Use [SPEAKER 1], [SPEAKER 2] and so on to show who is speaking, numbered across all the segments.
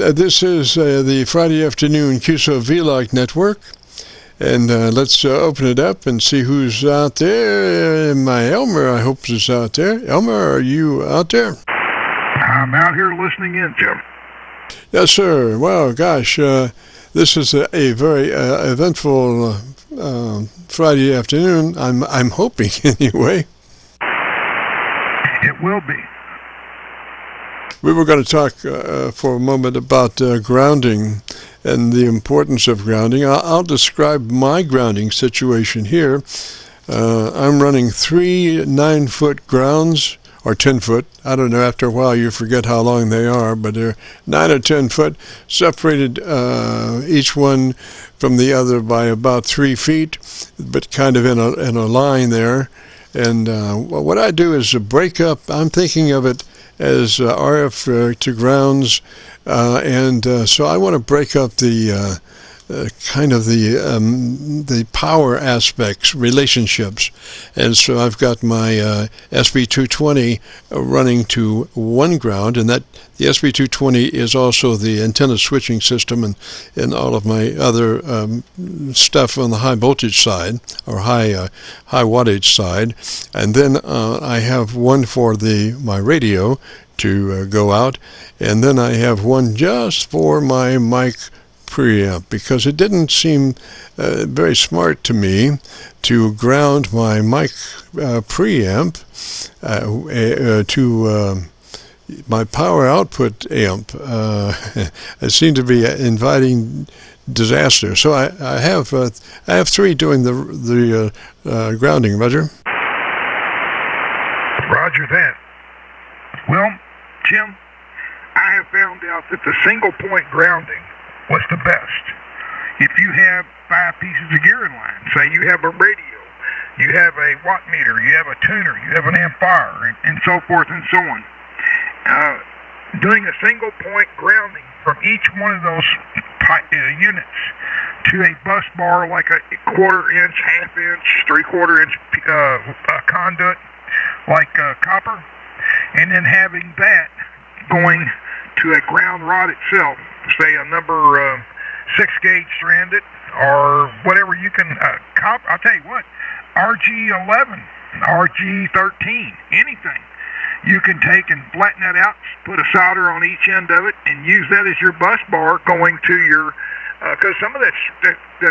[SPEAKER 1] This is the Friday afternoon Qso-Vlog network, and let's open it up and see who's out there. My Elmer, I hope, is out there. Elmer, are you out there?
[SPEAKER 2] I'm out here listening in, Jim.
[SPEAKER 1] Yes, sir. Well, gosh, this is a very eventful Friday afternoon. I'm hoping, anyway.
[SPEAKER 2] It will be.
[SPEAKER 1] We were going to talk for a moment about grounding and the importance of grounding. I'll describe my grounding situation here. I'm running 3 9-foot grounds, or 10-foot. I don't know, after a while you forget how long they are, but they're 9 or 10 foot, separated each one from the other by about 3 feet, but kind of in a line there. And what I do is break up, I'm thinking of it as RF to grounds, and so I want to break up the kind of the power aspects, relationships, and so I've got my SB220 running to one ground, and that the SB220 is also the antenna switching system and all of my other stuff on the high voltage side or high wattage side, and then I have one for my radio to go out, and then I have one just for my mic preamp, because it didn't seem very smart to me to ground my mic preamp to my power output amp. It seemed to be inviting disaster. So I have 3 doing the grounding. Roger.
[SPEAKER 2] Roger that. Well, Jim, I have found out that the single point grounding was the best. If you have 5 pieces of gear in line, say you have a radio, you have a watt meter, you have a tuner, you have an amplifier, and so forth and so on. Doing a single point grounding from each one of those units to a bus bar, like a 1/4 inch, 1/2 inch, 3/4 inch conduit, like copper, and then having that going to a ground rod itself, say a number 6 gauge stranded, or whatever you can, I'll tell you what, RG11, RG13, anything. You can take and flatten that out, put a solder on each end of it, and use that as your bus bar going to your, because some of that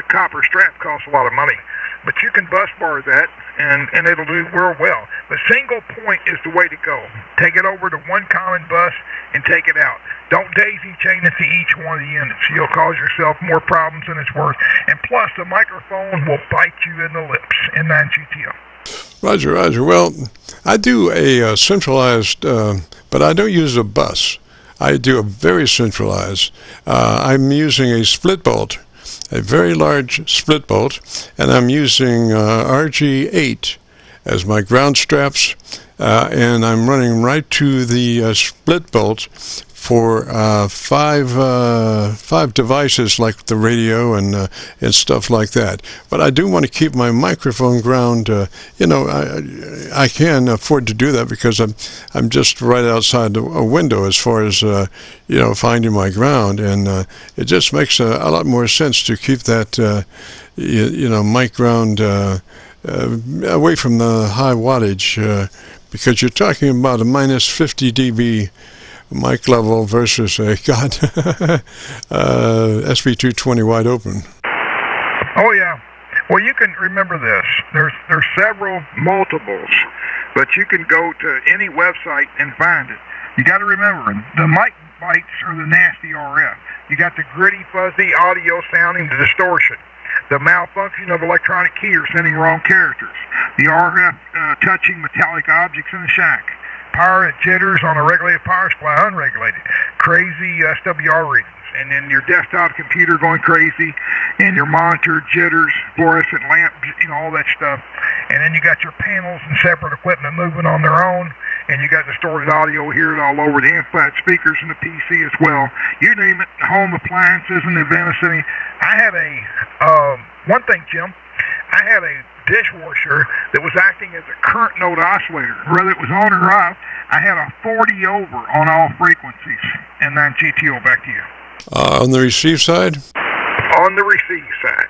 [SPEAKER 2] copper strap costs a lot of money, but you can bus bar that, and it'll do real well. The single point is the way to go. Take it over to one common bus and take it out. Don't daisy chain it to each one of the units. You'll cause yourself more problems than it's worth. And plus, the microphone will bite you in the lips. N9GTO.
[SPEAKER 1] Roger. Well, I do a centralized, but I don't use a bus. I do a very centralized. I'm using a split bolt, a very large split bolt, and I'm using RG8 as my ground straps, and I'm running right to the split bolt for 5 devices, like the radio and stuff like that. But I do want to keep my microphone ground. I can afford to do that because I'm just right outside a window as far as finding my ground, and it just makes a lot more sense to keep that mic ground away from the high wattage, because you're talking about a minus 50 dB mic level versus a SB220 wide open.
[SPEAKER 2] Oh yeah. Well, you can remember this. There's several multiples, but you can go to any website and find it. You got to remember, the mic bites are the nasty RF. You got the gritty, fuzzy audio sounding, the distortion, the malfunction of electronic key or sending wrong characters, the RF touching metallic objects in the shack, power at jitters on a regulated power supply, unregulated, crazy SWR readings, and then your desktop computer going crazy, and your monitor jitters, fluorescent lamp, all that stuff. And then you got your panels and separate equipment moving on their own, and you got distorted audio here and all over the in-flat speakers in the PC as well. You name it, home appliances and event city. I had one thing, Jim, I had a dishwasher that was acting as a current node oscillator. Whether it was on or off, I had a 40 over on all frequencies. And N9GTO, back to you.
[SPEAKER 1] On the receive side?
[SPEAKER 2] On the receive side.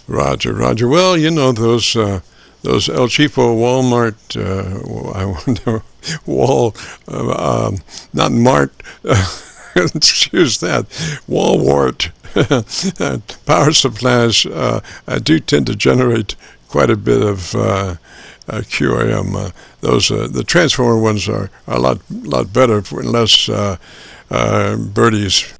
[SPEAKER 1] Roger, Roger. Well, you know, those El Cheapo Walmart, I wonder, not Mart, excuse that, Walmart power supplies do tend to generate quite a bit of QAM. The transformer ones are a lot better for less birdies.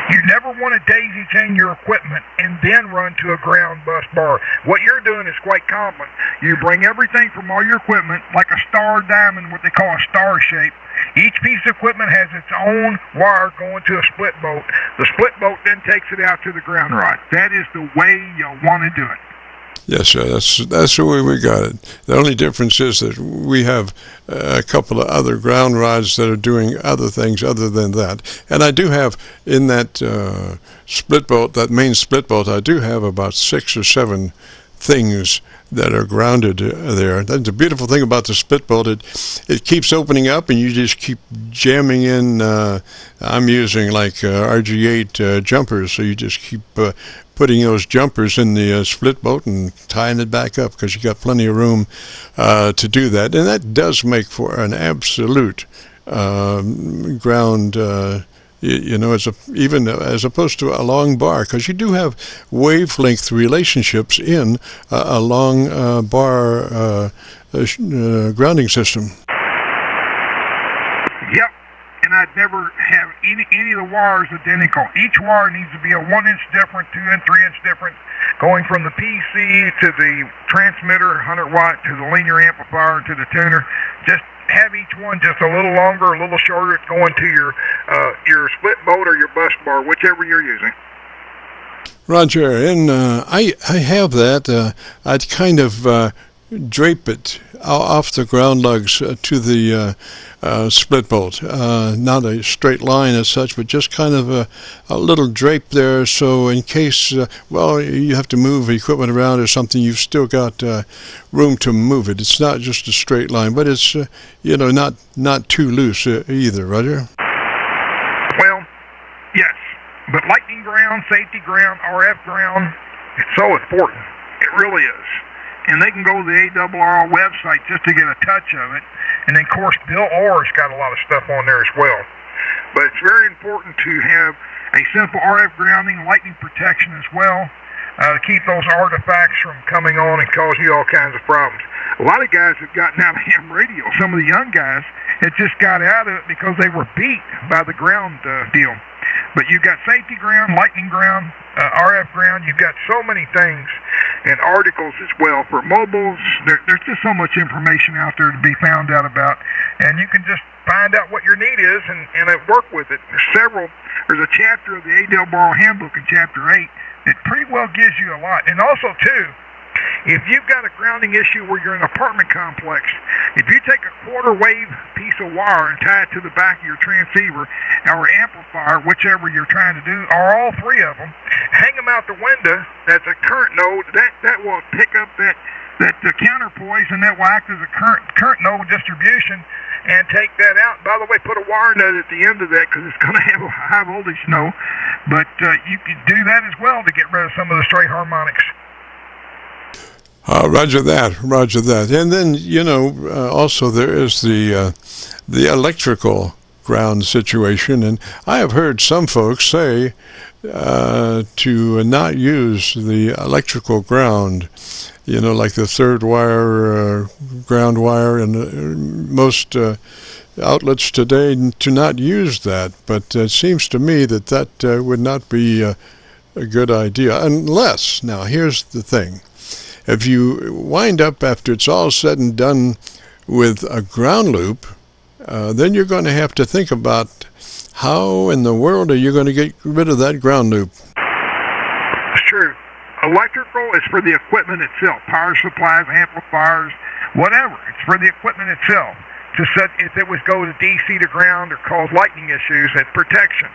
[SPEAKER 2] You never want to daisy chain your equipment and then run to a ground bus bar. What you're doing is quite common. You bring everything from all your equipment like a star diamond, what they call a star shape. Each piece of equipment has its own wire going to a split boat. The split boat then takes it out to the ground rod. That is the way you want to do it.
[SPEAKER 1] Yes, sir. That's the way we got it. The only difference is that we have a couple of other ground rods that are doing other things other than that. And I do have in that split boat, that main split boat, I do have about 6 or 7 things that are grounded there. That's the beautiful thing about the split boat. It keeps opening up, and you just keep jamming in. I'm using like RG8 jumpers, so you just keep putting those jumpers in the split boat and tying it back up because you got plenty of room to do that. And that does make for an absolute ground. You know, even as opposed to a long bar, because you do have wavelength relationships in a long bar grounding system.
[SPEAKER 2] Yep, and I'd never have any of the wires identical. Each wire needs to be a 1-inch difference, 2 and 3 inch difference, going from the PC to the transmitter, 100 watt, to the linear amplifier, to the tuner. Just have each one just a little longer, a little shorter. It's going to your split boat or your bus bar, whichever you're using.
[SPEAKER 1] Roger, and I have that. I'd kind of drape it off the ground lugs to the split bolt. Not a straight line as such, but just kind of a little drape there, so in case, you have to move equipment around or something, you've still got room to move it. It's not just a straight line, but it's, not too loose either, Roger?
[SPEAKER 2] Well, yes, but lightning ground, safety ground, RF ground, it's so important. It really is. And they can go to the ARRL website just to get a touch of it. And then, of course, Bill Orr's got a lot of stuff on there as well. But it's very important to have a simple RF grounding, lightning protection as well, to keep those artifacts from coming on and cause you all kinds of problems. A lot of guys have gotten out of ham radio. Some of the young guys had just got out of it because they were beat by the ground deal. But you've got safety ground, lightning ground, RF ground. You've got so many things and articles as well for mobiles. There's just so much information out there to be found out about. And you can just find out what your need is and work with it. There's a chapter of the ARRL handbook in Chapter 8 that pretty well gives you a lot. And also, too, if you've got a grounding issue where you're in an apartment complex, if you take a quarter wave piece of wire and tie it to the back of your transceiver or amplifier, whichever you're trying to do, or all three of them, hang them out the window, that's a current node, that will pick up that counterpoise, and that will act as a current node distribution and take that out. By the way, put a wire nut at the end of that because it's going to have a high voltage node, but you can do that as well to get rid of some of the stray harmonics.
[SPEAKER 1] Roger that. And then, also there is the electrical ground situation. And I have heard some folks say to not use the electrical ground, like the third wire, ground wire, and most outlets today to not use that. But it seems to me that would not be a good idea unless, now here's the thing. If you wind up after it's all said and done with a ground loop, then you're going to have to think about how in the world are you going to get rid of that ground loop.
[SPEAKER 2] It's true. Electrical is for the equipment itself, power supplies, amplifiers, whatever. It's for the equipment itself. If it would go to DC to ground or cause lightning issues, it's protection.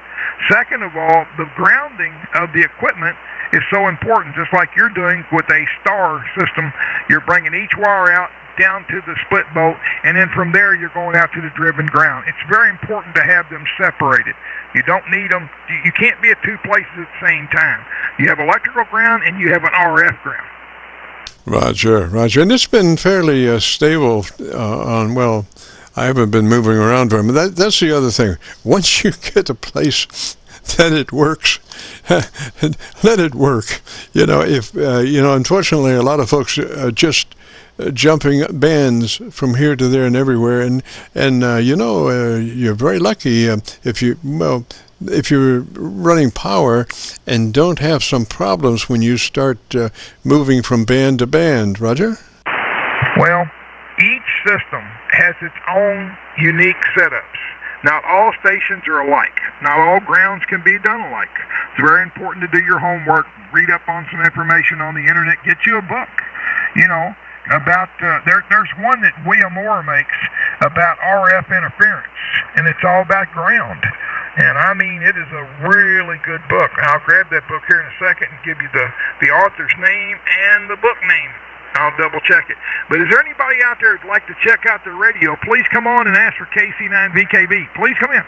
[SPEAKER 2] Second of all, the grounding of the equipment is so important, just like you're doing with a star system. You're bringing each wire out down to the split bolt, and then from there you're going out to the driven ground. It's very important to have them separated. You don't need them. You can't be at two places at the same time. You have electrical ground and you have an RF ground.
[SPEAKER 1] Roger. And it's been fairly stable well, I haven't been moving around very much. That's the other thing. Once you get a place that it works, let it work. Unfortunately, a lot of folks just jumping bands from here to there and everywhere, and you're very lucky if you're running power and don't have some problems when you start moving from band to band. Roger?
[SPEAKER 2] Well, each system has its own unique setups. Not all stations are alike. Not all grounds can be done alike. It's very important to do your homework, read up on some information on the internet, get you a book, about, there's one that William Moore makes about RF interference, and it's all about ground. And I mean, it is a really good book. I'll grab that book here in a second and give you the author's name and the book name. I'll double check it. But is there anybody out there who'd like to check out the radio? Please come on and ask for KC9VKV. Please come in.